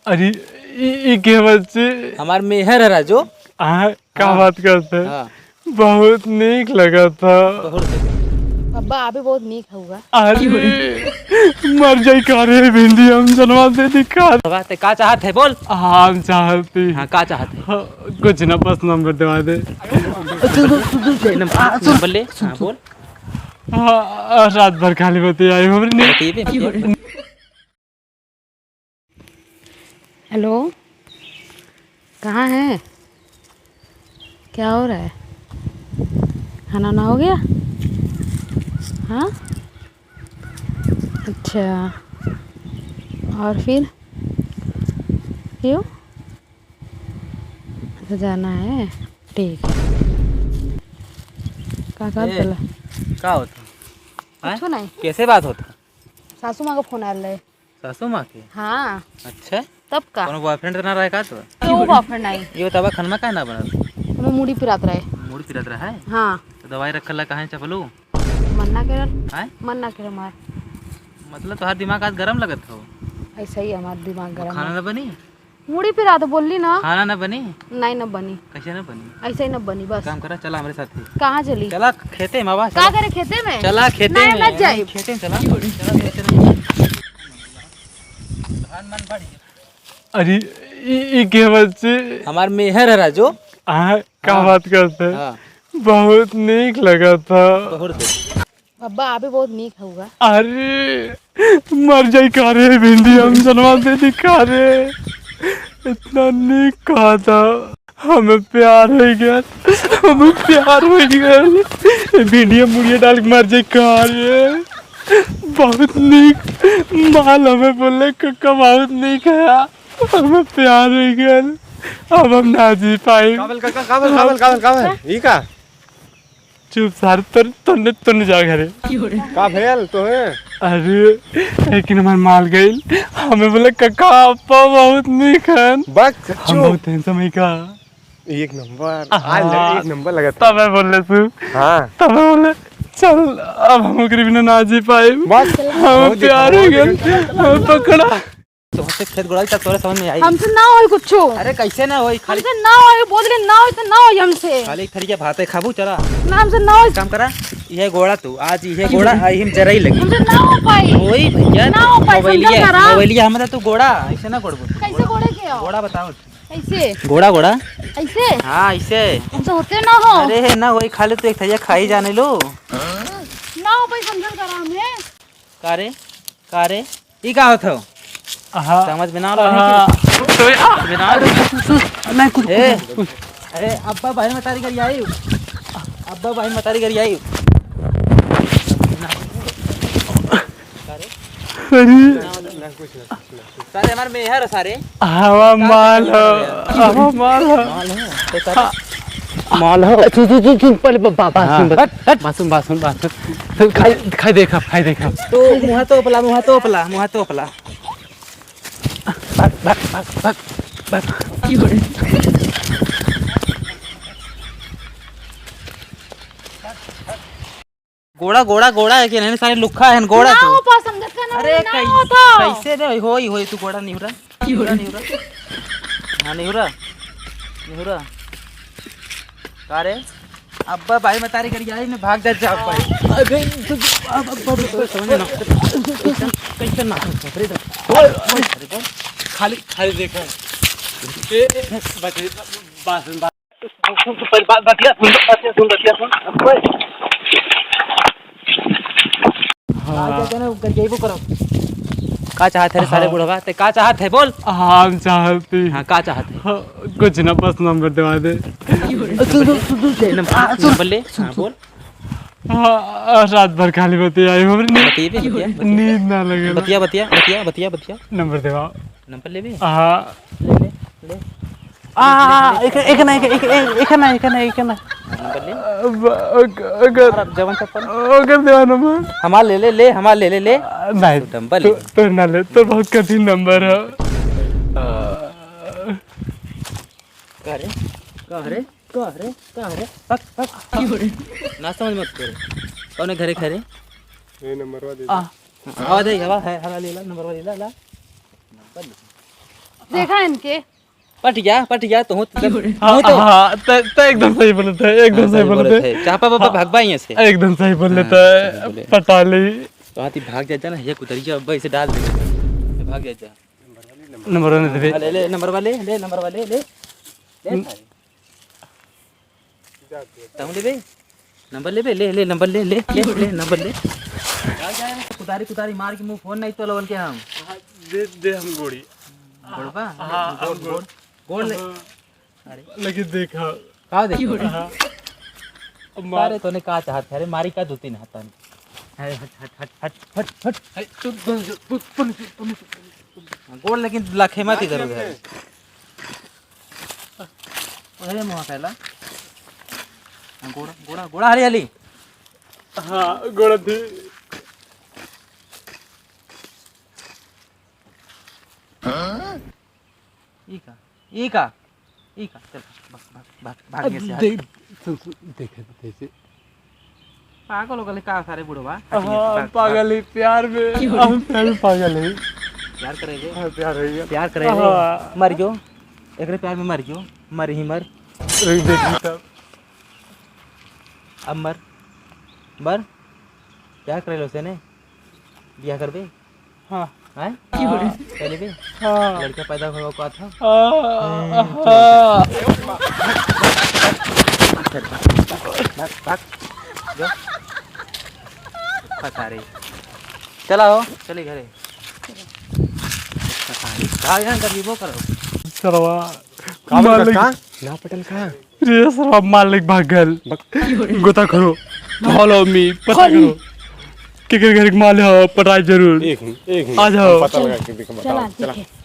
अरे के बच्चे हमार मेहर है राजू। क्या बात करते हैं? हाँ। बहुत नीक लगा था। अब्बा अभी बहुत नीक होगा। अरे मर जाई का रे भिंडी हम जनवा दे दिखा। ते का चाहत है बोल। हम चाहती हाँ का चाहत है। हाँ, कुछ ना बस नंबर दवा दे। नंबर ले। हाँ बोल। हाँ रात भर खाली बती आई हमने। हेलो, कहाँ है? क्या हो रहा है? खाना ना हो गया? हाँ अच्छा, और फिर क्यों? तो जाना है, ठीक है। का चला का होता? कुछ नहीं। कैसे बात होता? सासू माँ का फोन आया है। सासू माँ के? हाँ। अच्छा तब का? कोनो बॉयफ्रेंड ना रहा का तो? क्यों बॉयफ्रेंड नहीं? ये बतावा खनमा का ना बनल? हमें मूड़ी पिरात रहे। मूड पिरत रहा है? हाँ। तो दवाई रखल ला कहाँ चपलू? मन ना करे। हैं? मन ना करे मार। मतलब तुम्हारा दिमाग आज गरम लगत हो? ऐसा ही हमारा दिमाग गरम खाना है। ना बनी? मूड़ी पिरा तो बोली ना। खाना ना बनी? नहीं न बनी। कैसे ना बनी? ऐसे ही न बनी बस। काम करा चला हमारे साथ ही। कहाँ चली? चला खेते में। क्या करे खेते में? चला खेते नहीं, में। मत जाइए। खेते में चला। चला खेते में। अरे के बच्चे हमार मेहर है राजू। क्या बात करते हैं? हाँ। बहुत नीक लगा था। अब्बा अभी बहुत नीक होगा। अरे मर जाई का रे भिंडी हम जनवा दे दिखा रे। इतना नीक कहा था। हमें प्यार हो गया। हमें प्यार हो गया। भिंडिया मुड़िया डाल के मर जाई का रे। बहुत नीक माल हमें बोले कक्का बहुत नीक है। हमें प्यार हो गया। अब हम ना जी पाए। काबल ई का चुप सार तुन जा घरे का भेल तो है। अरे लेकिन हमार माल गई। हमें बोले कक्का अपा बहुत नीक है। बक हम बहुत समय का एक नंबर आज एक नंबर लगा था। तब मैं बोले तू। हाँ तब मैं बोले चल अब हम ओकरे बिना ना जी पाए। बस हम प्यार हो गया। हम पकड़ा तो से खेत गोड़ा तक तोरे समझ में आई। हमसे ना होई कुछो। अरे कैसे ना होई? खाली हमसे ना होई बोल के ना होई तो ना होई हमसे। खाली थरिया भात है खाबू चला। ना हमसे ना होई। काम करा ये गोड़ा तू आज ये गोड़ा आई हम जराई लगी। हमसे ना हो पाई। ओई भैया ना हो पाई, समझा करा। मोबाइलिया हमरा तू गोड़ा ऐसे ना गोड़बो। कैसे गोड़े के हो? गोड़ा बताओ। ऐसे गोड़ा गोड़ा ऐसे हां ऐसे। हमसे होते ना हो। अरे ना वही खाली तू एक थरिया खाई जाने लो। ना हो पाई समझल करा हमें। कारे ई का होत हो? समझ में ना आ रहा नहीं कुछ अरे अब्बा भाई मतारी करी आई। अब्बा भाई मतारी करी आई। सारे हमारे मेहर सारे हवा माल हवा माल माल हो। पहले बासुन खाई देखा तो मुहा तो पला गोड़ा है कि नहीं? सारे लुखा है गोड़ा ना तो। हो पा समझल का ना। अरे ना हो तो। कैसे रे होई तू गोड़ा नहीं हो रहा। हाँ नहीं हो रहा का रे? अब्बा भाई मतारी करी आई ने भाग जा अब्बा। अबे अब्बा तो समझ ना कैसे ना खाली देखा बासुन का चाहत है सारे बुढ़वा? ते का चाहत है बोल। हम चाहती हाँ का चाहत है? कुछ ना बस नंबर दवा दे। नंबर ले। हाँ बोल। रात भर खाली बती आई हमने। बतिया नींद ना लगे। बतिया नंबर देवा। नंबर ले भी। हाँ ले एक ना नंबर ले। अगर जवन चप्पल देवा नंबर हमार ले हमार ले नहीं नंबर ले। तो ना ले तो बहुत कठिन नंबर है। का रे ना समझ मत करे कौन है घरे खरे ये नंबर वा दे। आवा दे हवा है हवा ले ला नंबर वा ले ला नंबर ले। देखा इनके पट गया तो हूँ हाँ हाँ तो एकदम सही बोले थे, एकदम सही बोले थे, चापा पापा भागबा यहाँ से एकदम सही बोले थे। बोले। पटा ली वहाँ ती भाग जाता ना, ये कुतरिया अब्बा इसे डाल दे, भाग जाता। नंबर वन दे ले नंबर वाले ले तुम ले बे नंबर ले बे ले नंबर ले नंबर ले कुतारी मार के मुंह फोन नहीं तो लवन के हम दे हम गोड़ी गोड़बा गोड़ ले अरे लेकिन देखा का देख मारे तूने का चाहत अरे मारी का 2-3 हाथन हट गोड़ लेकिन लखे मत इधर उधर अरे मुंह पहला गोड़ा हरियाली हाँ गोड़ा थी ई का चल भाग से देखे पागल हो गए का सारे बुढ़वा हाँ पागल ही प्यार में हम पागल ही प्यार करेगे प्यार है प्यार करेगे मर जो एकरे प्यार में मर जो मर ही मर देखी तब अब मर क्या करे लो से ने बिया करबे हाँ हैं चले बे हाँ लड़का पैदा हुआ का था भाग जो फंसा रही चला हो चले घरे भाग यहाँ कर वो करो सरवा मालिक ना पटल का रे सरवा मालिक भागल गोता करो फॉलो मी पता करो के घर माल हो पटाई जरूर एक आ जाओ पता लगा के देखो चला बताओ चला देखे